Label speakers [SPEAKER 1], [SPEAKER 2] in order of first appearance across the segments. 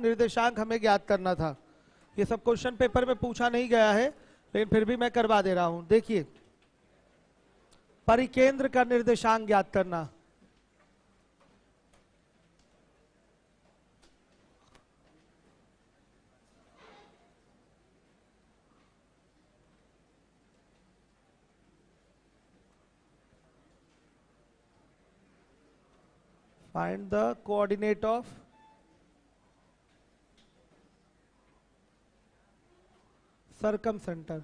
[SPEAKER 1] निर्देशांक हमें ज्ञात करना था। ये सब क्वेश्चन पेपर में पूछा नहीं गया है, लेकिन फिर भी मैं करवा दे रहा हूं। देखिए, परिकेंद्र का निर्देशांक ज्ञात करना। Find the coordinate of circumcenter।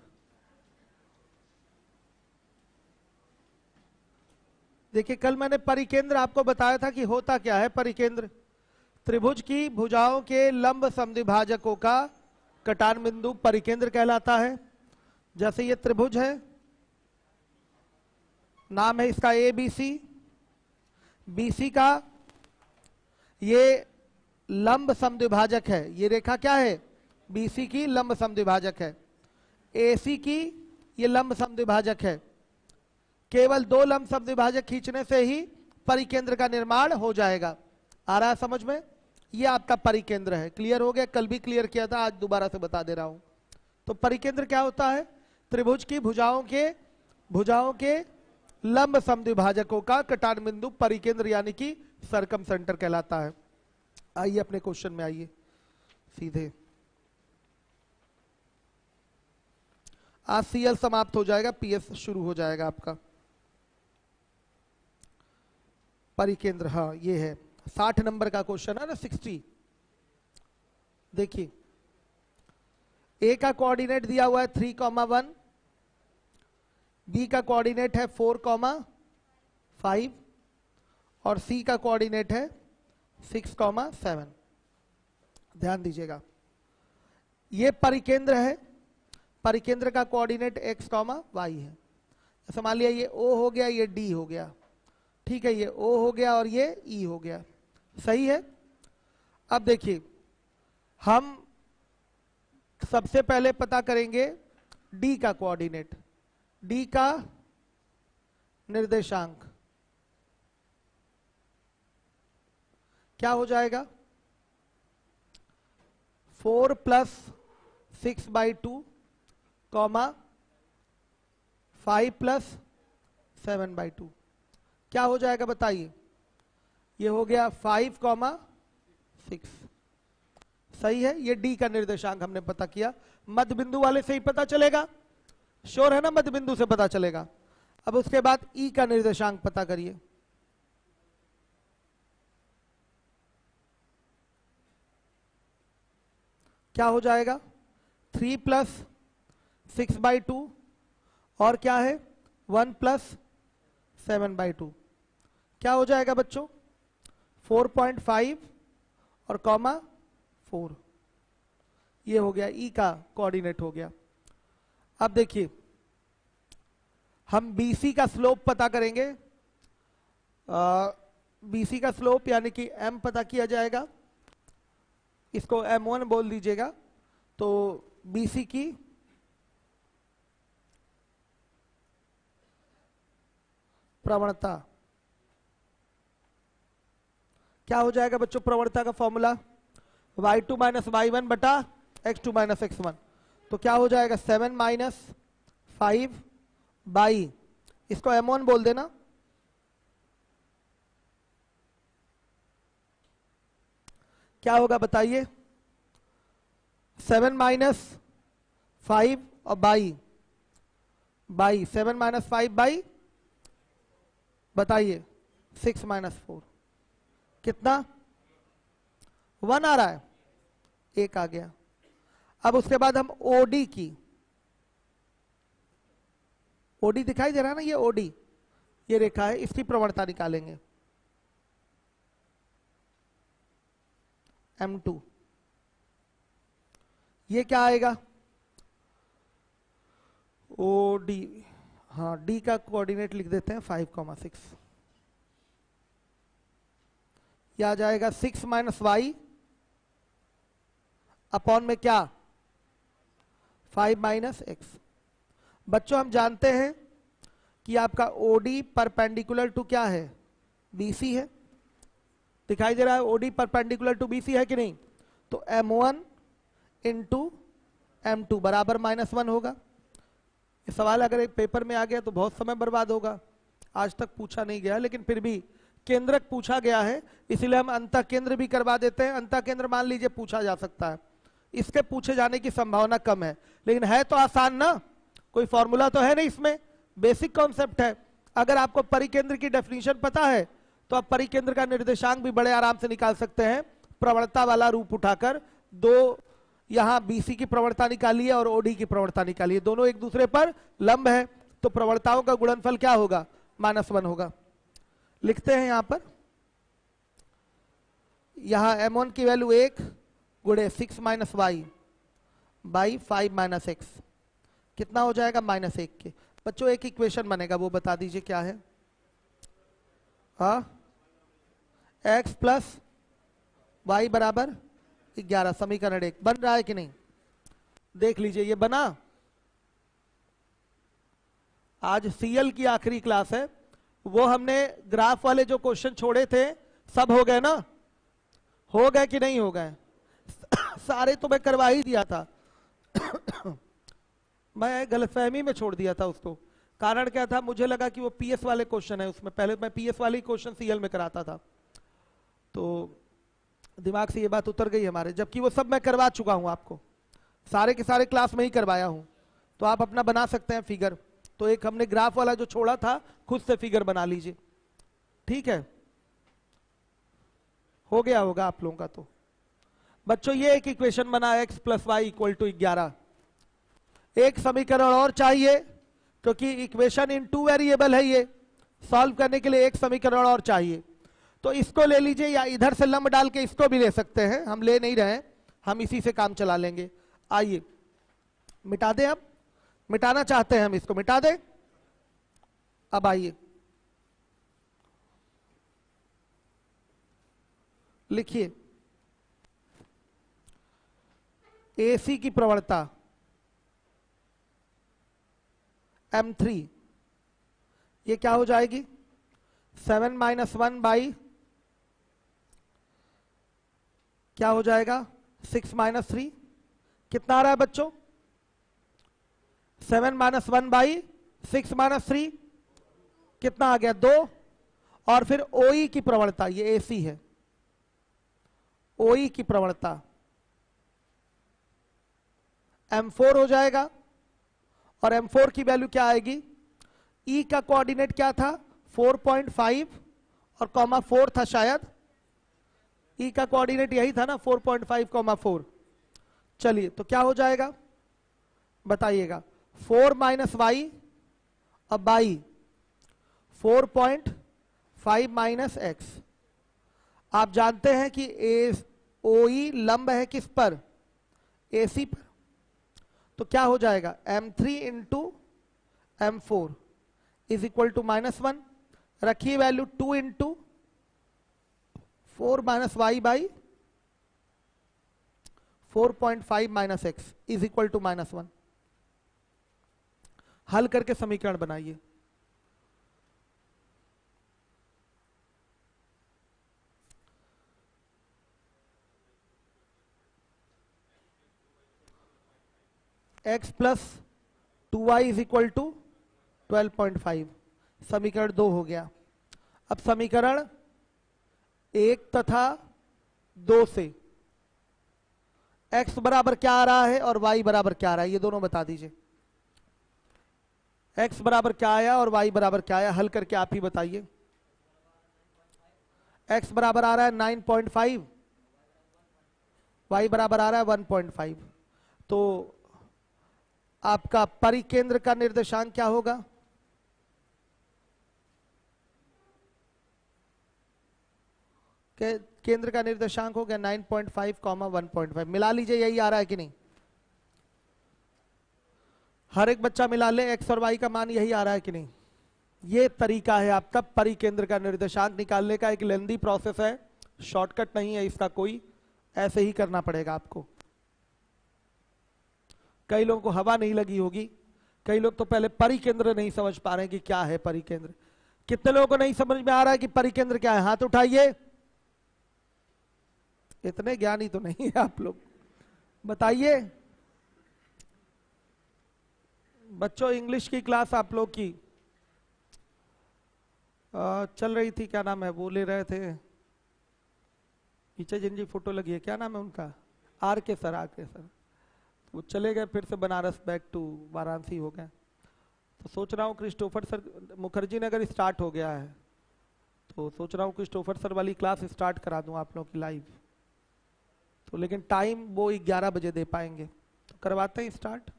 [SPEAKER 1] देखिए, कल मैंने परिकेंद्र आपको बताया था कि होता क्या है। परिकेंद्र त्रिभुज की भुजाओं के लंब समद्विभाजकों का कटान बिंदु परिकेंद्र कहलाता है। जैसे ये त्रिभुज है, नाम है इसका ABC। BC का ये लंब समद्विभाजक है। ये रेखा क्या है? BC की लंब समद्विभाजक है। AC की ये लंब समद्विभाजक है। केवल दो लंब समद्विभाजक खींचने से ही परिकेंद्र का निर्माण हो जाएगा। आ रहा है समझ में? ये आपका परिकेंद्र है। क्लियर हो गया? कल भी क्लियर किया था, आज दोबारा से बता दे रहा हूं। तो परिकेंद्र क्या होता है? त्रिभुज की भुजाओं के लंब समद्विभाजकों का कटान बिंदु परिकेंद्र यानी कि सर्कमसेंटर कहलाता है। आइए अपने क्वेश्चन में आइए सीधे। आज CL समाप्त हो जाएगा, PS शुरू हो जाएगा आपका। परिकेंद्र, हाँ ये है 60 नंबर का क्वेश्चन है ना, 60। देखिए, A का कोऑर्डिनेट दिया हुआ है 3,1, B का कोऑर्डिनेट है 4,5 और C का कोऑर्डिनेट है 6,7। ध्यान दीजिएगा, ये परिकेंद्र है। परिकेंद्र का कोऑर्डिनेट x, y है। जैसे मान लिया ये O हो गया, ये D हो गया, ठीक है, ये O हो गया और ये E हो गया। सही है। अब देखिए, हम सबसे पहले पता करेंगे D का कोऑर्डिनेट, D का निर्देशांक क्या हो जाएगा? 4 + 6/2, 5 + 7/2। क्या हो जाएगा बताइए? ये हो गया 5, 6। सही है। ये D का निर्देशांक हमने पता किया। मध्य बिंदु वाले से ही पता चलेगा, श्योर है ना? मध्य बिंदु से पता चलेगा। अब उसके बाद E का निर्देशांक पता करिए। क्या हो जाएगा? 3 + 6/2 और क्या है 1 + 7/2। क्या हो जाएगा बच्चों? 4.5 और 4। ये हो गया E का कोऑर्डिनेट हो गया। अब देखिए, हम BC का स्लोप पता करेंगे। BC का स्लोप यानी कि M पता किया जाएगा। इसको M1 बोल दीजिएगा। तो BC की प्रवणता क्या हो जाएगा बच्चों? प्रवणता का फॉर्मूला y2 - y1 बटा x2 - x1। तो क्या हो जाएगा? 7 - 5/, इसको M1 बोल देना। क्या होगा बताइए? 7 - 5 और बाई 7 - 5/, बताइए 6 - 4 कितना? 1 आ रहा है, 1 आ गया। अब उसके बाद हम OD की, OD दिखाई दे रहा है ना? ये OD, ये रेखा है, इसकी प्रवणता निकालेंगे। M2, ये क्या आएगा? OD, हाँ D का कोऑर्डिनेट लिख देते हैं 5,6। ये आ जाएगा 6 - y अपॉन में क्या? 5 - x। बच्चों हम जानते हैं कि आपका OD परपेंडिकुलर टू क्या है? BC है। दिखाई दे रहा है? OD परपेंडिकुलर टू BC है कि नहीं? तो M1 इंटू M2 बराबर -1 होगा। ये सवाल अगर एक पेपर में आ गया तो बहुत समय बर्बाद होगा। आज तक पूछा नहीं गया, लेकिन फिर भी केंद्रक पूछा गया है, इसलिए हम अंतः केंद्र भी करवा देते हैं। अंतः केंद्र मान लीजिए पूछा जा सकता है, इसके पूछे जाने की संभावना कम है, लेकिन है तो आसान ना, कोई फॉर्मूला तो है नहीं इसमें, बेसिक कॉन्सेप्ट है। अगर आपको परिकेंद्र की डेफिनेशन पता है तो आप परिकेंद्र का निर्देशांक भी बड़े आराम से निकाल सकते हैं। प्रवणता वाला रूप उठाकर दो, यहां BC की प्रवणता निकालिए और OD की प्रवणता निकालिए, दोनों एक दूसरे पर लंब है, तो प्रवणताओं का गुणनफल क्या होगा? -1 होगा। लिखते हैं यहां पर, यहां M1 की वैल्यू 1 गुणे 6 - y बाई 5 - x, कितना हो जाएगा? -1 के। बच्चों एक इक्वेशन बनेगा, वो बता दीजिए क्या है? हाँ, x प्लस y बराबर 11, समीकरण 1 बन रहा है कि नहीं? देख लीजिए, ये बना। आज CL की आखिरी क्लास है, वो हमने ग्राफ वाले जो क्वेश्चन छोड़े थे सब हो गए ना? हो गए कि नहीं हो गए? सारे तो मैं करवा ही दिया था। मैं गलतफहमी में छोड़ दिया था उसको। कारण क्या था? मुझे लगा कि वो PS वाले क्वेश्चन है, उसमें पहले मैं PS वाले क्वेश्चन CL में कराता था, तो दिमाग से ये बात उतर गई हमारे, जबकि वो सब मैं करवा चुका हूं आपको, सारे के सारे क्लास में ही करवाया हूं। तो आप अपना बना सकते हैं फिगर। तो एक हमने ग्राफ वाला जो छोड़ा था, खुद से फिगर बना लीजिए, ठीक है? हो गया होगा आप लोगों का। तो बच्चों ये एक इक्वेशन बना, x + y = 11। एक समीकरण और चाहिए, क्योंकि इक्वेशन इन 2 वेरिएबल है, ये सॉल्व करने के लिए एक समीकरण और चाहिए। तो इसको ले लीजिए, या इधर से लंब डाल के इसको भी ले सकते हैं, हम ले नहीं रहे हैं, हम इसी से काम चला लेंगे। आइए मिटा दें, अब मिटाना चाहते हैं हम, इसको मिटा दें। अब आइए लिखिए, AC की प्रवणता M3, ये क्या हो जाएगी? 7 - 1 बाई क्या हो जाएगा? 6 - 3, कितना आ रहा है बच्चों? 7 - 1 बाई 6 - 3, कितना आ गया? 2। और फिर OE की प्रवणता, ये AC है, OE की प्रवणता M4 हो जाएगा। और M4 की वैल्यू क्या आएगी? E का कोऑर्डिनेट क्या था? 4.5 और कॉमा 4 था शायद। E का कोऑर्डिनेट यही था ना, 4.5, 4। चलिए, तो क्या हो जाएगा बताइएगा? 4 - y अब बाई 4.5 - x। आप जानते हैं कि OE लंब है किस पर? AC पर। तो क्या हो जाएगा? M3 into M4 is equal to -1। रखिए value 2 into 4 - y by 4.5 - x is equal to -1। हल करके समीकरण बनाइए। x plus 2y is equal to 12.5, समीकरण 2 हो गया। अब समीकरण 1 तथा 2 से x बराबर क्या आ रहा है और y बराबर क्या आ रहा है, ये दोनों बता दीजिए। x बराबर क्या आया और y बराबर क्या आया, हल करके आप ही बताइए। x बराबर आ रहा है 9.5, y बराबर आ रहा है 1.5। तो आपका परिकेंद्र का निर्देशांक क्या होगा? केंद्र का निर्देशांक हो गया 9.5, 1.5। मिला लीजिए, यही आ रहा है कि नहीं? हर एक बच्चा मिला ले, x और y का मान यही आ रहा है कि नहीं? ये तरीका है आपका परिकेंद्र का निर्देशांक निकालने का। एक लेंदी प्रोसेस है, शॉर्टकट नहीं है इसका कोई, ऐसे ही करना पड़ेगा आपको। कई लोगों को हवा नहीं लगी होगी, कई लोग तो पहले परिकेंद्र नहीं समझ पा रहे हैं कि क्या है परिकेंद्र। कितने लोगों को नहीं समझ में आ रहा है कि परिकेंद्र क्या है? हाथ उठाइए। इतने ज्ञानी तो नहीं है आप लोग। बताइए बच्चों, इंग्लिश की क्लास आप लोग की चल रही थी, क्या नाम है वो ले रहे थे पीछे जिनकी फोटो लगी है, क्या नाम है उनका, आर के सर। वो चले गए फिर से बनारस, बैक टू वाराणसी हो गए। तो सोच रहा हूँ Christopher sir, Mukherjee Nagar start हो गया है, तो सोच रहा हूँ क्रिस्टोफर सर वाली क्लास स्टार्ट करा दूँ आप लोगों की लाइव। तो लेकिन टाइम वो 11 बजे दे पाएंगे, तो करवाते हैं स्टार्ट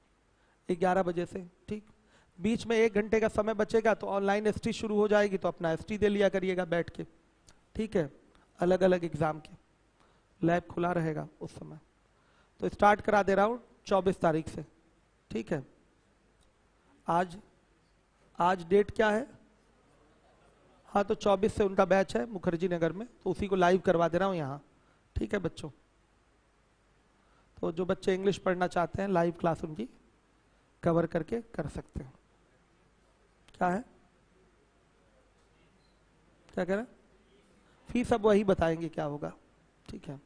[SPEAKER 1] 11 बजे से, ठीक। बीच में 1 घंटे का समय बचेगा तो ऑनलाइन एसटी शुरू हो जाएगी, तो अपना एसटी दे लिया करिएगा बैठ के, ठीक है। अलग अलग एग्जाम के लैब खुला रहेगा उस समय। तो स्टार्ट करा दे रहा हूँ 24 तारीख से, ठीक है। आज डेट क्या है? हाँ, तो 24 से उनका बैच है मुखर्जी नगर में, तो उसी को लाइव करवा दे रहा हूँ यहाँ, ठीक है बच्चों। तो जो बच्चे इंग्लिश पढ़ना चाहते हैं लाइव क्लास उनकी कवर करके कर सकते हैं। क्या है, क्या कह रहे हैं? फीस अब वही बताएंगे क्या होगा, ठीक है।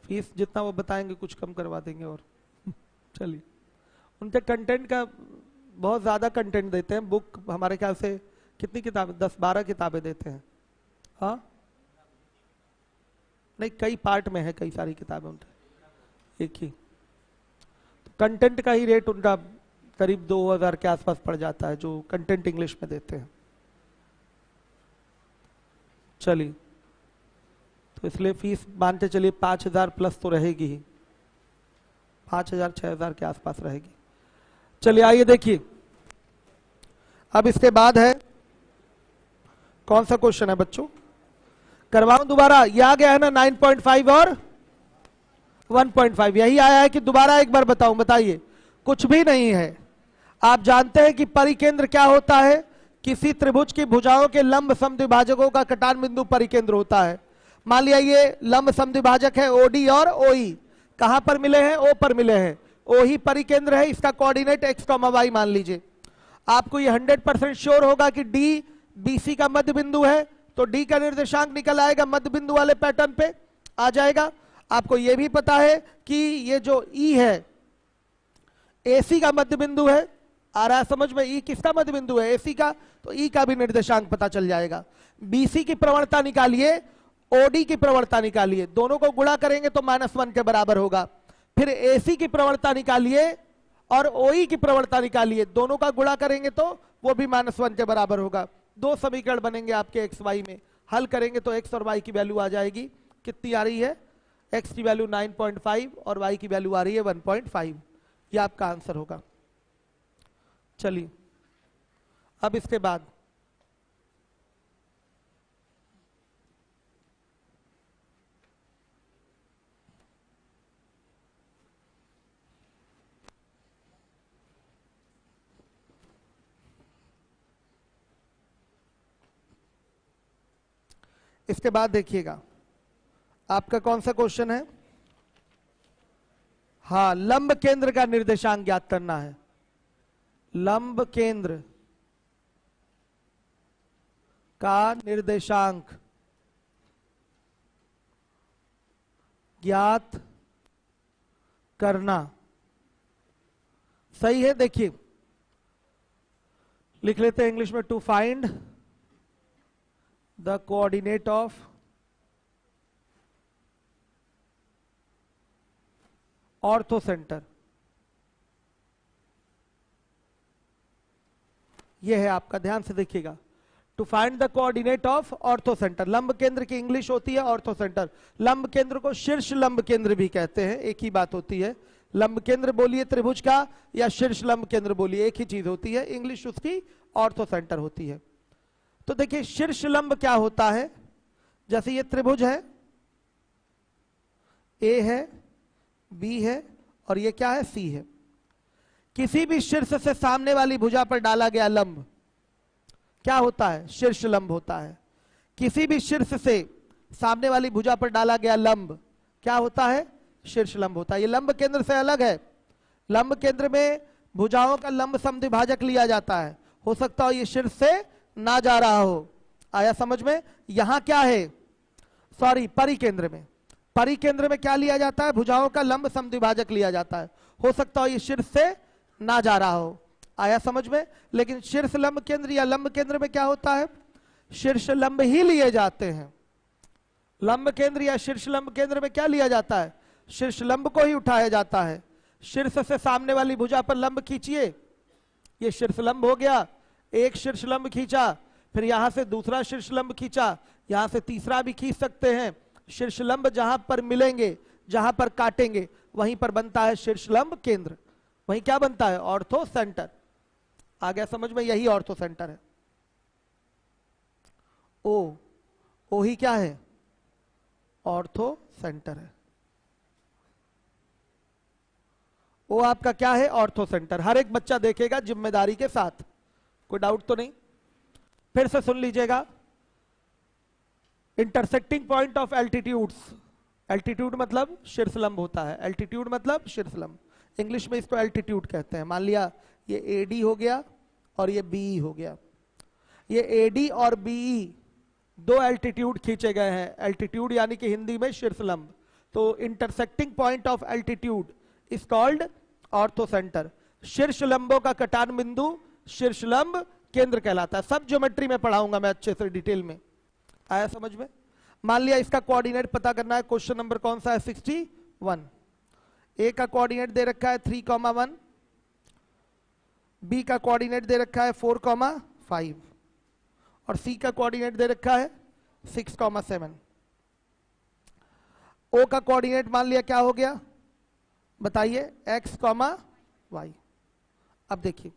[SPEAKER 1] फीस जितना वो बताएंगे कुछ कम करवा देंगे और चलिए। उनके कंटेंट का बहुत ज़्यादा कंटेंट देते हैं, बुक हमारे ख्याल से कितनी किताबें, 10-12 किताबें देते हैं। हाँ नहीं, कई पार्ट में है, कई सारी किताबें उनके एक ही। तो कंटेंट का ही रेट उनका करीब 2000 के आसपास पड़ जाता है, जो कंटेंट इंग्लिश में देते हैं। चलिए, तो इसलिए फीस मानते चलिए 5000 प्लस तो रहेगी ही, 5000-6000 के आसपास रहेगी। चलिए आइए देखिए, अब इसके बाद है कौन सा क्वेश्चन है बच्चों, करवाऊं दोबारा? ये आ गया है ना 9.5 और 1.5, यही आया है कि दोबारा एक बार बताऊं? बताइए। कुछ भी नहीं है। आप जानते हैं कि परिकेंद्र क्या होता है? किसी त्रिभुज की भुजाओं के लंब समद्विभाजकों का कटान बिंदु परिकेंद्र होता है। मान लिया ये लंब समद्विभाजक है ओडी और ओई, कहां पर मिले हैं? ओ पर मिले हैं। ओ ही परिकेंद्र है, इसका कोऑर्डिनेट x, y मान लीजिए। आपको ये 100% श्योर होगा कि डी बीसी का मध्य बिंदु है, तो डी का निर्देशांक निकल आएगा मध्य बिंदु वाले पैटर्न पे आ जाएगा। आपको ये भी पता है कि ये जो ई है एसी का मध्य बिंदु है, आ रहा है समझ में? ई किसका मध्य बिंदु है? एसी का, तो ई का भी निर्देशांक पता चल जाएगा। बीसी की प्रवणता निकालिए, ओडी की प्रवणता निकालिए, दोनों को गुणा करेंगे तो -1 के बराबर होगा। फिर एसी की प्रवणता निकालिए और ओई की प्रवणता निकालिए, दोनों का गुणा करेंगे तो वो भी -1 के बराबर होगा। 2 समीकरण बनेंगे आपके एक्स वाई में, हल करेंगे तो एक्स और वाई की वैल्यू आ जाएगी। कितनी आ रही है? एक्स की वैल्यू 9.5 और वाई की वैल्यू आ रही है 1.5। ये आपका आंसर होगा। चलिए, अब इसके बाद देखिएगा आपका कौन सा क्वेश्चन है। हाँ, लंब केंद्र का निर्देशांक ज्ञात करना है। लंब केंद्र का निर्देशांक ज्ञात करना। सही है, देखिए लिख लेते हैं इंग्लिश में, to find the coordinate of orthocentre. यह है आपका, ध्यान से देखिएगा। To find the coordinate of orthocentre. लंब केंद्र की इंग्लिश होती है ऑर्थो सेंटर। लंब केंद्र को शीर्ष लंब केंद्र भी कहते हैं, एक ही बात होती है। लंब केंद्र बोलिए त्रिभुज का, या शीर्ष लंब केंद्र बोलिए, एक ही चीज होती है। इंग्लिश उसकी ऑर्थो सेंटर होती है। तो देखिए शीर्ष लंब क्या होता है, जैसे ये त्रिभुज है, ए है, बी है और ये क्या है? सी है। किसी भी शीर्ष से सामने वाली भुजा पर डाला गया लंब क्या होता है? शीर्ष लंब होता है। किसी भी शीर्ष से सामने वाली भुजा पर डाला गया लंब क्या होता है? शीर्ष लंब होता है। ये लंब केंद्र से अलग है। लंब केंद्र में भुजाओं का लंब समद्विभाजक लिया जाता है। हो सकता हो ये शीर्ष से ना जा रहा हो। आया समझ में? यहां क्या है? सॉरी परिकेंद्र में, परिकेंद्र में क्या लिया जाता है? भुजाओं का लंब समद्विभाजक लिया जाता है। हो सकता हो ये शीर्ष से ना जा रहा हो, आया समझ में? लेकिन शीर्ष लंब केंद्र या लंब केंद्र में क्या होता है? शीर्ष लंब ही लिए जाते हैं। लंब केंद्र या शीर्ष लंब केंद्र में क्या लिया जाता है? शीर्ष लंब को ही उठाया जाता है। शीर्ष से सामने वाली भुजा पर लंब खींचिए, ये शीर्ष लंब हो गया। एक शीर्ष लंब खींचा, फिर यहां से दूसरा शीर्ष लंब खींचा, यहां से तीसरा भी खींच सकते हैं। शीर्ष लंब जहां पर मिलेंगे, जहां पर काटेंगे, वहीं पर बनता है शीर्ष लंब केंद्र। वहीं क्या बनता है? Ortho centre. आ गया समझ में? यही ऑर्थो सेंटर है। ओ ही क्या है? ऑर्थो सेंटर है। वो आपका क्या है? Ortho centre. हर एक बच्चा देखेगा जिम्मेदारी के साथ, कोई डाउट तो नहीं? फिर से सुन लीजिएगा। Intersecting point of altitudes, altitude मतलब शीर्ष लंब होता है, एल्टीट्यूड मतलब शीर्ष लंब, इंग्लिश में इसको एल्टीट्यूड कहते हैं। मान लिया ये एडी हो गया और ये बीई हो गया। ये एडी और बीई दो एल्टीट्यूड खींचे गए हैं। एल्टीट्यूड यानी कि हिंदी में शीर्ष लंब। तो intersecting point of altitude is called ortho centre. शीर्ष लंबों का कटान बिंदु शीर्ष लंब केंद्र कहलाता है। सब ज्योमेट्री में पढ़ाऊंगा मैं अच्छे से डिटेल में, आया समझ में? मान लिया इसका कोऑर्डिनेट पता करना है। क्वेश्चन नंबर कौन सा है? 61। ए का कोऑर्डिनेट दे रखा है 3,1, बी का कोऑर्डिनेट दे रखा है 4,5 और सी का कोऑर्डिनेट दे रखा है 6,7। ओ का कोऑर्डिनेट मान लिया क्या हो गया? बताइए, x, y। अब देखिए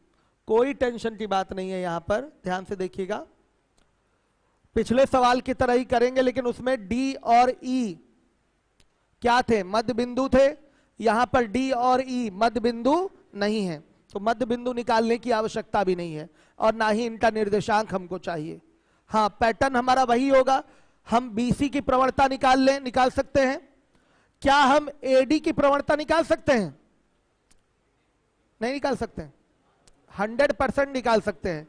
[SPEAKER 1] कोई टेंशन की बात नहीं है यहां पर, ध्यान से देखिएगा। पिछले सवाल की तरह ही करेंगे, लेकिन उसमें D और E क्या थे? मध्य बिंदु थे। यहां पर D और E मध्य बिंदु नहीं है, तो मध्य बिंदु निकालने की आवश्यकता भी नहीं है और ना ही इनका निर्देशांक हमको चाहिए। हाँ, पैटर्न हमारा वही होगा। हम BC की प्रवणता निकाल सकते हैं। क्या हम AD की प्रवणता निकाल सकते हैं? नहीं निकाल सकते हैं? 100% निकाल सकते हैं।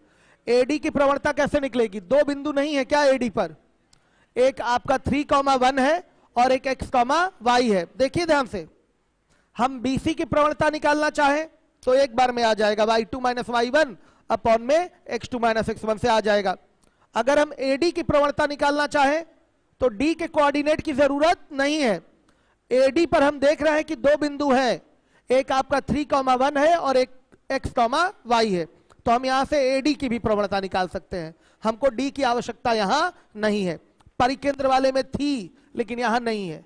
[SPEAKER 1] AD की प्रवणता कैसे निकलेगी? दो बिंदु नहीं है क्या AD पर? एक आपका 3,1 है और एक x, y है। देखिए ध्यान से, हम BC की प्रवणता निकालना चाहें तो एक बार में आ जाएगा, y2 - y1 अपॉन में x2 - x1 से आ जाएगा। अगर हम AD की प्रवणता निकालना चाहें तो D के कोऑर्डिनेट की जरूरत नहीं है। AD पर हम देख रहे हैं कि दो बिंदु हैं, एक आपका 3,1 है और एक x, y है। तो हम यहां से AD की भी प्रवणता निकाल सकते हैं। हमको D की आवश्यकता यहां नहीं है। परिकेंद्र वाले में थी लेकिन यहां नहीं है।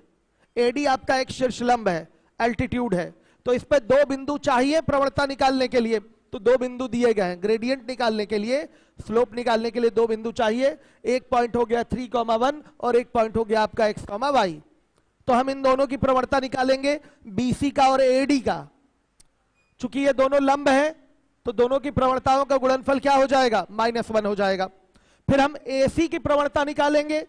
[SPEAKER 1] AD आपका एक शीर्ष लंब है, एल्टीट्यूड है, तो इस पे दो बिंदु चाहिए प्रवणता निकालने के लिए। तो दो बिंदु दिए गए हैं। ग्रेडियंट निकालने के लिए, स्लोप निकालने के लिए दो बिंदु चाहिए। एक पॉइंट हो गया 3,1 और एक पॉइंट हो गया आपका x, y। तो हम इन दोनों की प्रवणता निकालेंगे, BC का और AD का। चूंकि ये दोनों लंब है तो दोनों की प्रवणताओं का गुणनफल क्या हो जाएगा? -1 हो जाएगा। फिर हम AC की प्रवणता निकालेंगे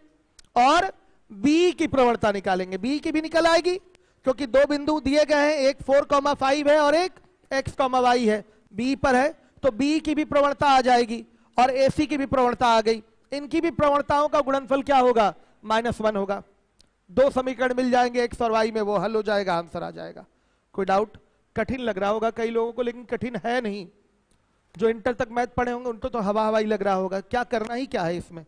[SPEAKER 1] और B की प्रवणता निकालेंगे। B की भी निकल आएगी क्योंकि दो बिंदु दिए गए हैं, एक 4,5 है और एक x, y है, B पर है, तो B की भी प्रवणता आ जाएगी और AC की भी प्रवणता आ गई। इनकी भी प्रवणताओं का गुणनफल क्या होगा? -1 होगा। दो समीकरण मिल जाएंगे x और y में, वो हल हो जाएगा, आंसर आ जाएगा। कोई डाउट? कठिन लग रहा होगा कई लोगों को, लेकिन कठिन है नहीं। जो इंटर तक मैथ पढ़े होंगे उनको तो हवा हवाई लग रहा होगा। क्या करना ही क्या है इसमें?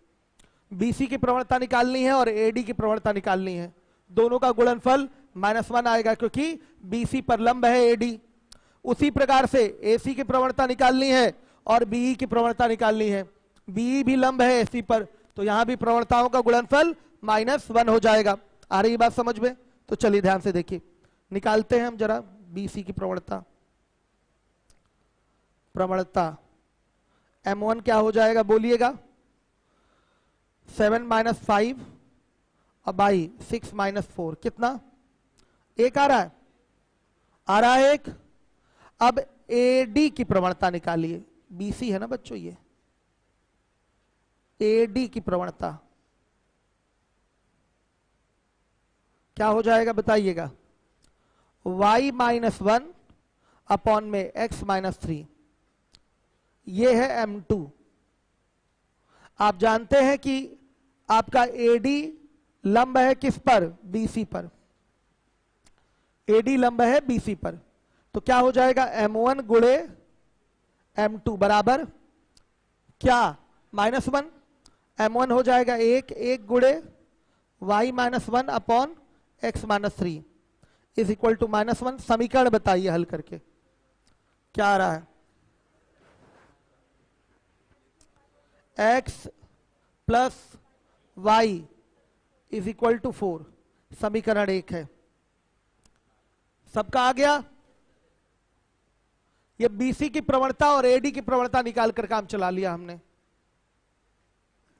[SPEAKER 1] BC की प्रवणता निकालनी है और AD की प्रवणता निकालनी है। दोनों का गुणनफल -1 आएगा क्योंकि BC पर लंब है AD। उसी प्रकार से AC की प्रवणता निकालनी है और BE की प्रवणता निकालनी है। BE भी लंब है AC पर, तो यहां भी प्रवणताओं का गुणनफल -1 हो जाएगा। आ रही बात समझ में? तो चलिए ध्यान से देखिए, निकालते हैं हम जरा BC की प्रवणता। M1 क्या हो जाएगा बोलिएगा? 7 - 5 और बाई 6 - 4 कितना? एक आ रहा है? आ रहा है एक। अब AD की प्रवणता निकालिए। BC है ना बच्चों ये, AD की प्रवणता क्या हो जाएगा बताइएगा? y - 1 अपॉन में x - 3। ये है M2। आप जानते हैं कि आपका AD लंब है किस पर? बीसी पर। एडी लंब है बीसी पर, तो क्या हो जाएगा? M1 गुणे M2 बराबर क्या? -1। M1 हो जाएगा 1 गुणे y-1 upon x-3 is equal to -1। समीकरण बताइए हल करके क्या आ रहा है? x plus y is equal to 4, समीकरण 1 है। सबका आ गया? ये बीसी की प्रवणता और एडी की प्रवणता निकाल कर काम चला लिया हमने।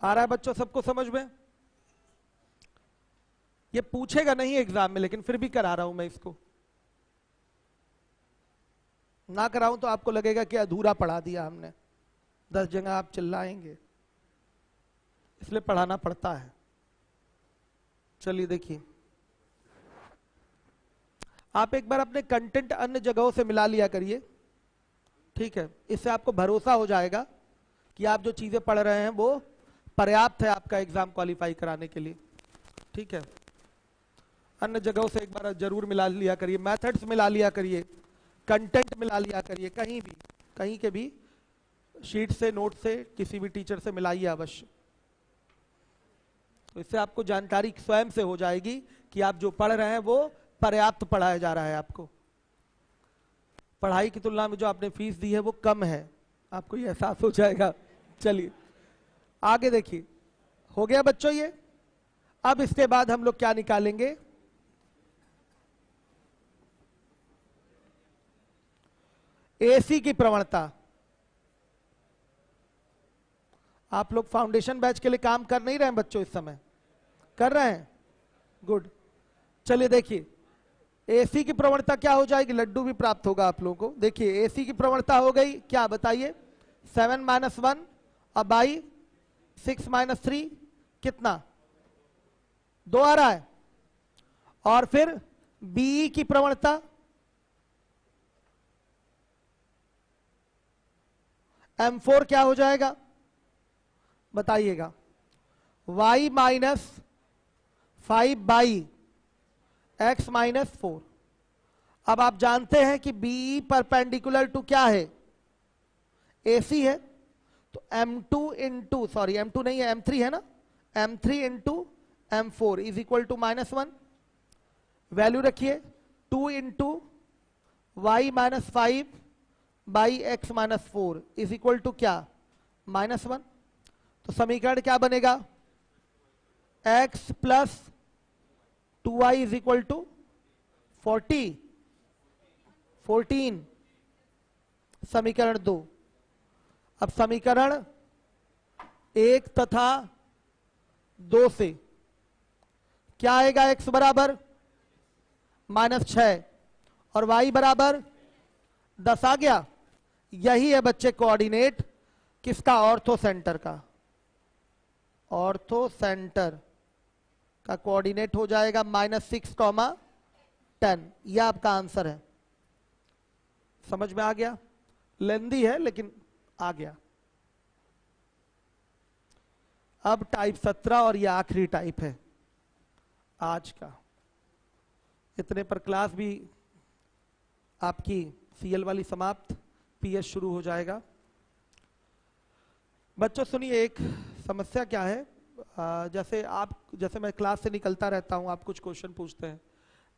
[SPEAKER 1] आ रहा है बच्चों सबको समझ में? ये पूछेगा नहीं एग्जाम में, लेकिन फिर भी करा रहा हूं मैं इसको। ना कराऊं तो आपको लगेगा कि अधूरा पढ़ा दिया हमने, 10 जगह आप चिल्लाएंगे, इसलिए पढ़ाना पड़ता है। चलिए देखिए, आप एक बार अपने कंटेंट अन्य जगहों से मिला लिया करिए, ठीक है? इससे आपको भरोसा हो जाएगा कि आप जो चीजें पढ़ रहे हैं वो पर्याप्त है आपका एग्जाम क्वालिफाई कराने के लिए, ठीक है? अन्य जगहों से एक बार जरूर मिला लिया करिए, मेथड्स मिला लिया करिए, कंटेंट मिला लिया करिए, कहीं भी, कहीं के भी शीट से, नोट से, किसी भी टीचर से मिलाइए अवश्य। तो इससे आपको जानकारी स्वयं से हो जाएगी कि आप जो पढ़ रहे हैं वो पर्याप्त पढ़ाया जा रहा है आपको। पढ़ाई की तुलना में जो आपने फीस दी है वो कम है, आपको ये एहसास हो जाएगा। चलिए आगे देखिए, हो गया बच्चों ये? अब इसके बाद हम लोग क्या निकालेंगे? एसी की प्रवणता। आप लोग फाउंडेशन बैच के लिए काम कर नहीं रहे हैं बच्चों? इस समय कर रहे हैं, गुड। चलिए देखिए, एसी की प्रवणता क्या हो जाएगी? लड्डू भी प्राप्त होगा आप लोगों को। देखिए एसी की प्रवणता हो गई क्या बताइए? 7 - 1 अब बाई 6 - 3 कितना? 2 आ रहा है। और फिर बीई की प्रवणता M4 क्या हो जाएगा बताइएगा? y - 5 / x - 4। अब आप जानते हैं कि BE परपेंडिकुलर टू क्या है? AC है, तो M2 इंटू, सॉरी M2 नहीं है, M3 है ना, M3 into M4 is equal to -1। Value रखिए, 2 into y - 5 / x - 4 is equal to क्या? -1। तो समीकरण क्या बनेगा? x plus 2y is equal to 14। समीकरण 2। अब समीकरण 1 तथा 2 से क्या आएगा? x बराबर -6 और y बराबर 10 आ गया। यही है बच्चे कोऑर्डिनेट किसका? ऑर्थो सेंटर का। ऑर्थो सेंटर का कोऑर्डिनेट हो जाएगा -6, 10। यह आपका आंसर है। समझ में आ गया? लेंदी है लेकिन आ गया। अब टाइप 17 और यह आखिरी टाइप है आज का। इतने पर क्लास भी आपकी सीएल वाली समाप्त, पीएस शुरू हो जाएगा। बच्चों सुनिए, एक समस्या क्या है, जैसे मैं क्लास से निकलता रहता हूं, आप कुछ क्वेश्चन पूछते हैं,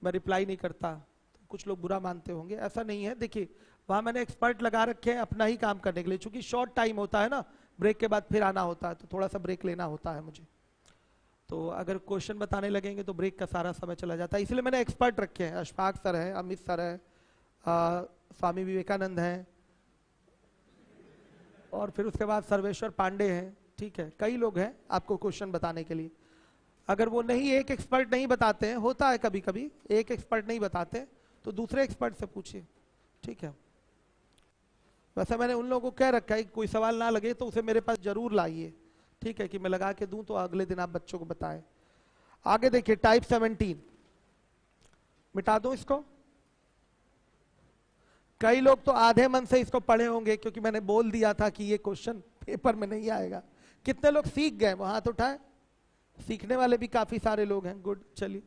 [SPEAKER 1] मैं रिप्लाई नहीं करता, तो कुछ लोग बुरा मानते होंगे। ऐसा नहीं है। देखिए वहां मैंने एक्सपर्ट लगा रखे हैं अपना ही काम करने के लिए, चूंकि शॉर्ट टाइम होता है ना, ब्रेक के बाद फिर आना होता है, तो थोड़ा सा ब्रेक लेना होता है मुझे। तो अगर क्वेश्चन बताने लगेंगे तो ब्रेक का सारा समय चला जाता है, इसलिए मैंने एक्सपर्ट रखे हैं। अशफाक सर है, अमित सर है, स्वामी विवेकानंद हैं, और फिर उसके बाद सर्वेश्वर पांडे हैं, ठीक है, कई लोग हैं आपको क्वेश्चन बताने के लिए। अगर वो नहीं, एक एक्सपर्ट नहीं बताते हैं, होता है कभी कभी एक एक्सपर्ट नहीं बताते, तो दूसरे एक्सपर्ट से पूछिए, ठीक है। वैसे मैंने उन लोगों को कह रखा है कि कोई सवाल ना लगे तो उसे मेरे पास जरूर लाइए, ठीक है, कि मैं लगा के दूं तो अगले दिन आप बच्चों को बताएं। आगे देखिए टाइप 17, मिटा दो इसको। कई लोग तो आधे मन से इसको पढ़े होंगे, क्योंकि मैंने बोल दिया था कि ये क्वेश्चन पेपर में नहीं आएगा। कितने लोग सीख गए? वो हाथ उठाएं। सीखने वाले भी काफी सारे लोग हैं, गुड। चलिए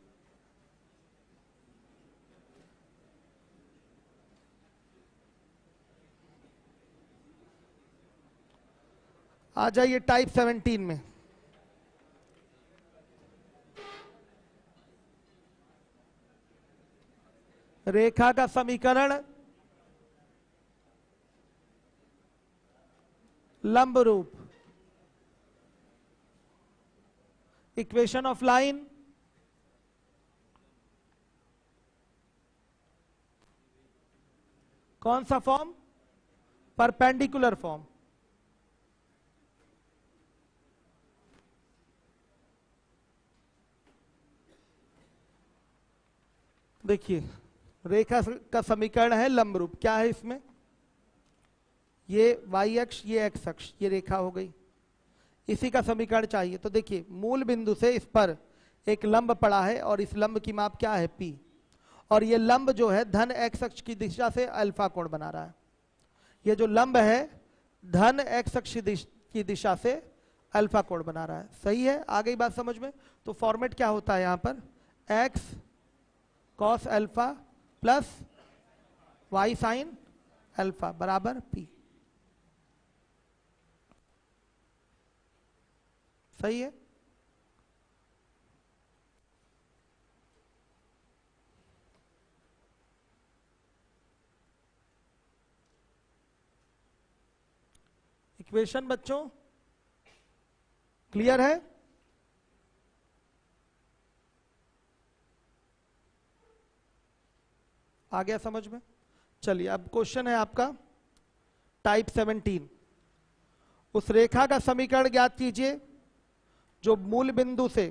[SPEAKER 1] आ जाइए टाइप 17 में। रेखा का समीकरण लंब रूप, इक्वेशन ऑफ लाइन कौन सा फॉर्म? Perpendicular form. देखिए रेखा का समीकरण है लंब रूप। क्या है इसमें? ये y अक्ष, ये x अक्ष, ये रेखा हो गई। इसी का समीकरण चाहिए। तो देखिए मूल बिंदु से इस पर एक लंब पड़ा है और इस लंब की माप क्या है? p। और ये लंब जो है धन x अक्ष की दिशा से अल्फा कोण बना रहा है। ये जो लंब है धन x अक्ष की दिशा से अल्फा कोण बना रहा है। सही है? आ गई बात समझ में? तो फॉर्मेट क्या होता है यहां पर? x cos alpha plus y sine alpha बराबर p। सही है? इक्वेशन बच्चों क्लियर है? आ गया समझ में? चलिए अब क्वेश्चन है आपका टाइप 17। उस रेखा का समीकरण ज्ञात कीजिए जो मूल बिंदु से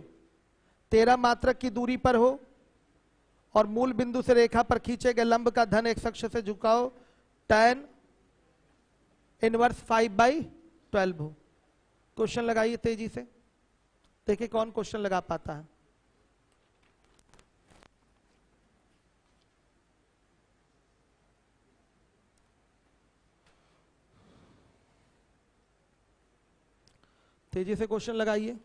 [SPEAKER 1] 13 मात्रक की दूरी पर हो और मूल बिंदु से रेखा पर खींचे गए लंब का धन x अक्ष से झुकाव tan इनवर्स 5/12 हो। क्वेश्चन लगाइए तेजी से, देखिए कौन क्वेश्चन लगा पाता है। तेजी से क्वेश्चन लगाइए।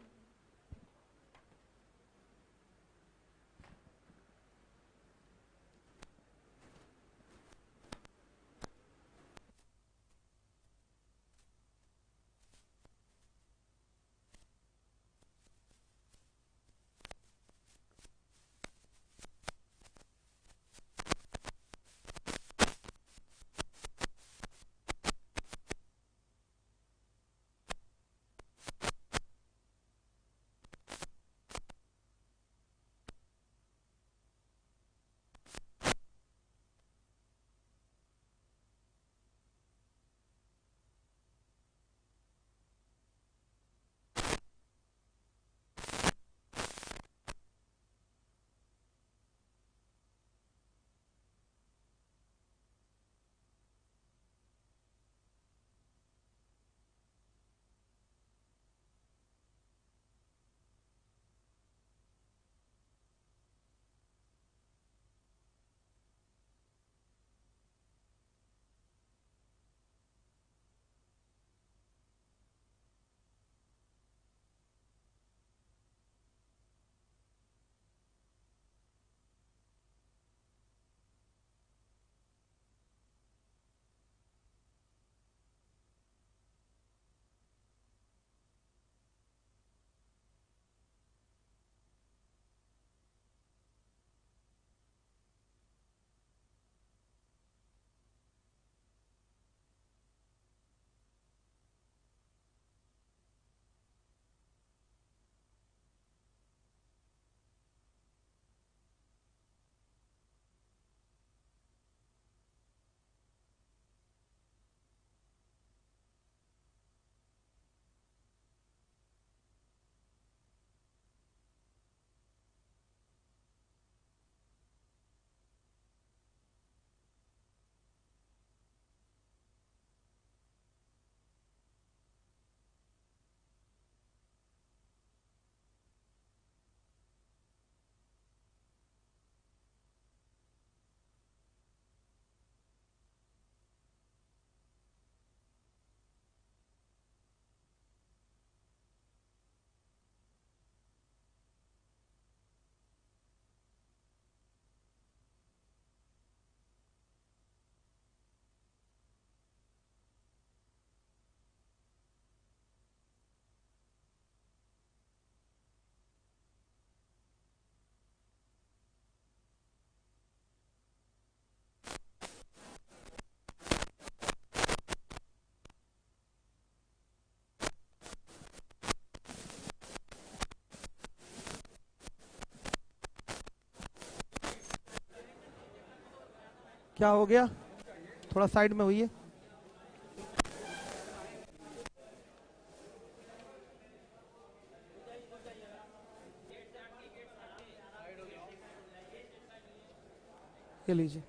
[SPEAKER 1] क्या हो गया, थोड़ा साइड में हुई है। ये लीजिए,